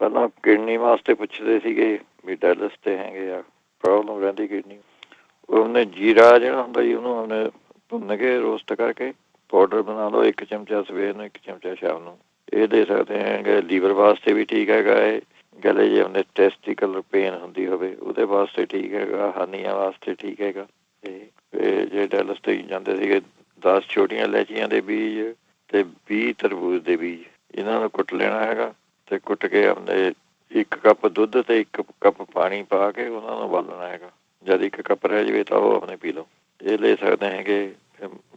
ਪਹਿਲਾਂ ਕਿਡਨੀ ਵਾਸਤੇ ਪੁੱਛਦੇ ਸੀਗੇ ਵੀ ਡਾਇਲਸ ਤੇ ਹੈਗੇ ਆ, ਪ੍ਰੋਬਲਮ ਰਹਿੰਦੀ ਕਿਡਨੀ। ਉਹਨੇ ਜੀਰਾ ਜਿਹੜਾ ਹੁੰਦਾ ਜੀ ਉਹਨੂੰ ਉਹਨੇ ਭੁੰਨ ਕੇ ਰੋਸਟ ਕਰਕੇ ਪਾਊਡਰ ਬਣਾ ਲਓ, 1 ਚਮਚਾ ਸਵੇਰ ਨੂੰ 1 ਚਮਚਾ ਸ਼ਾਮ ਨੂੰ। ਇਹ ਦੇ ਸਕਦੇ ਹੈਗੇ। ਲੀਵਰ ਵਾਸਤੇ ਵੀ ਠੀਕ ਹੈਗਾ ਇਹ। ਗਲੇ ਜੇ ਉਹਨੇ ਟੈਸਟੀਕਲ ਪੇਨ ਹੁੰਦੀ ਹੋਵੇ ਉਹਦੇ ਵਾਸਤੇ ਠੀਕ ਹੈਗਾ। ਹਾਨੀਆਂ ਵਾਸਤੇ ਠੀਕ ਹੈਗਾ। ਤੇ ਜੇ ਡਾਇਲਸ ਤੇ ਜਾਂਦੇ ਸੀਗੇ 10 ਛੋਟੀਆਂ ਇਲਾਇਚੀਆਂ ਦੇ ਬੀਜ ਤੇ 20 ਤਰਬੂਜ ਦੇ ਬੀਜ, ਇਹਨਾਂ ਨੂੰ ਕੁੱਟ ਲੈਣਾ ਹੈਗਾ ਤੇ ਕੁੱਟ ਕੇ ਆਪਣੇ 1 ਕੱਪ ਦੁੱਧ ਤੇ 1 ਕੱਪ ਪਾਣੀ ਪਾ ਕੇ ਉਹਨਾਂ ਨੂੰ ਉਬਾਲਣਾ ਹੈਗਾ। ਜਦ 1 ਕੱਪ ਰਹਿ ਜਾਵੇ ਤਾਂ ਉਹ ਆਪਣੇ ਪੀ ਲਓ। ਇਹ ਲੈ ਸਕਦੇ ਹੈਗੇ।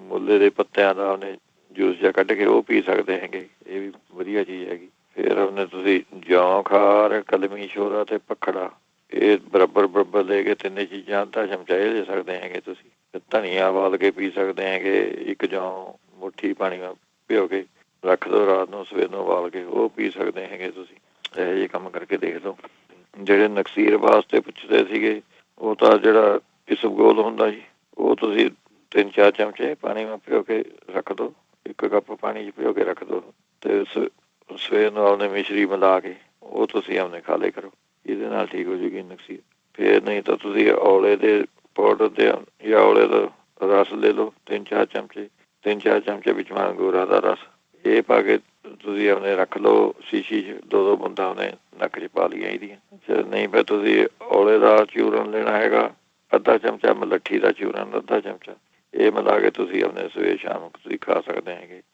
ਮੁੱਲੇ ਦੇ ਪੱਤਿਆਂ ਦਾ ਉਹਨੇ ਜੂਸ ਜਿਹਾ ਕੱਢ ਕੇ ਉਹ ਪੀ ਸਕਦੇ ਹੈਗੇ। ਇਹ ਵੀ ਵਧੀਆ ਚੀਜ਼ ਹੈਗੀ। ਫਿਰ ਉਹਨੇ ਤੁਸੀਂ ਜੌਂ ਖਾਰ, ਕਲਮੀ ਸ਼ੋਰਾ ਤੇ ਪਖੜਾ, ਇਹ ਬਰਾਬਰ ਲੈ ਕੇ 3 ਚੀਜ਼ਾਂ ਅੱਧਾ ਚਮਚਾ ਇਹ ਲੈ ਸਕਦੇ ਹੈਗੇ ਤੁਸੀਂ। ਧਨੀਆ ਉਬਾਲ ਕੇ ਪੀ ਸਕਦੇ ਹੈਗੇ। 1 ਜੌਂ ਮੁੱਠੀ ਪਾਣੀ ਭਿਓ ਕੇ ਰੱਖ ਦਿਓ, ਰਾਤ ਨੂੰ ਸਵੇਰ ਨੂੰ ਉਬਾਲ ਕੇ ਉਹ ਪੀ ਸਕਦੇ ਹੈਗੇ ਤੁਸੀਂ। ਇਹੋ ਜਿਹੇ ਕੰਮ ਕਰਕੇ ਦੇਖ ਲਓ। ਜਿਹੜੇ ਨਕਸੀਰ ਵਾਸਤੇ ਪੁੱਛਦੇ ਸੀਗੇ, ਉਹ ਤਾਂ ਜਿਹੜਾ ਇਸਬਗੋਲ ਹੁੰਦਾ ਜੀ, ਉਹ ਤੁਸੀਂ 3-4 ਚਮਚੇ ਪਾਣੀ ਵਿੱਚ ਭਿਓ ਕੇ ਰੱਖ ਦਿਓ। 1 ਕੱਪ ਪਾਣੀ 'ਚ ਭਿਓ ਕੇ ਰੱਖ ਦਿਓ ਅਤੇ ਸਵੇਰ ਨੂੰ ਆਪਣੇ ਮਿਸ਼ਰੀ ਮਿਲਾ ਕੇ ਉਹ ਤੁਸੀਂ ਆਪਣੇ ਖਾ ਲਿਆ ਕਰੋ। ਇਹਦੇ ਨਾਲ ਠੀਕ ਹੋ ਜੂਗੀ ਨਕਸੀਰ। ਫਿਰ ਨਹੀਂ ਤਾਂ ਤੁਸੀਂ ਔਲੇ ਦੇ ਪਾਊਡਰ ਦੇ ਜਾਂ ਔਲੇ ਦਾ ਰਸ ਲੈ ਲਓ 3-4 ਚਮਚੇ। 3-4 ਚਮਚੇ ਵਿੱਚ ਗੋਰਾ ਦਾ ਰਸ ਇਹ ਪਾ ਕੇ ਤੁਸੀਂ ਆਪਣੇ ਰੱਖ ਲਓ ਸ਼ੀਸ਼ੀ 'ਚ। 2-2 ਬੂੰਦਾਂ ਉਹਨੇ ਨੱਕ 'ਚ ਪਾ ਲਈਆਂ ਇਹਦੀਆਂ। ਫਿਰ ਨਹੀਂ ਫਿਰ ਤੁਸੀਂ ਔਲੇ ਦਾ ਚੂਰਨ ਲੈਣਾ ਹੈਗਾ, ਅੱਧਾ ਚਮਚਾ। ਮਲੱਠੀ ਦਾ ਚੂਰਨ ਅੱਧਾ ਚਮਚਾ। ਇਹ ਮਿਲਾ ਕੇ ਤੁਸੀਂ ਆਪਣੇ ਸਵੇਰ ਸ਼ਾਮ ਤੁਸੀਂ ਖਾ ਸਕਦੇ ਹੈਗੇ।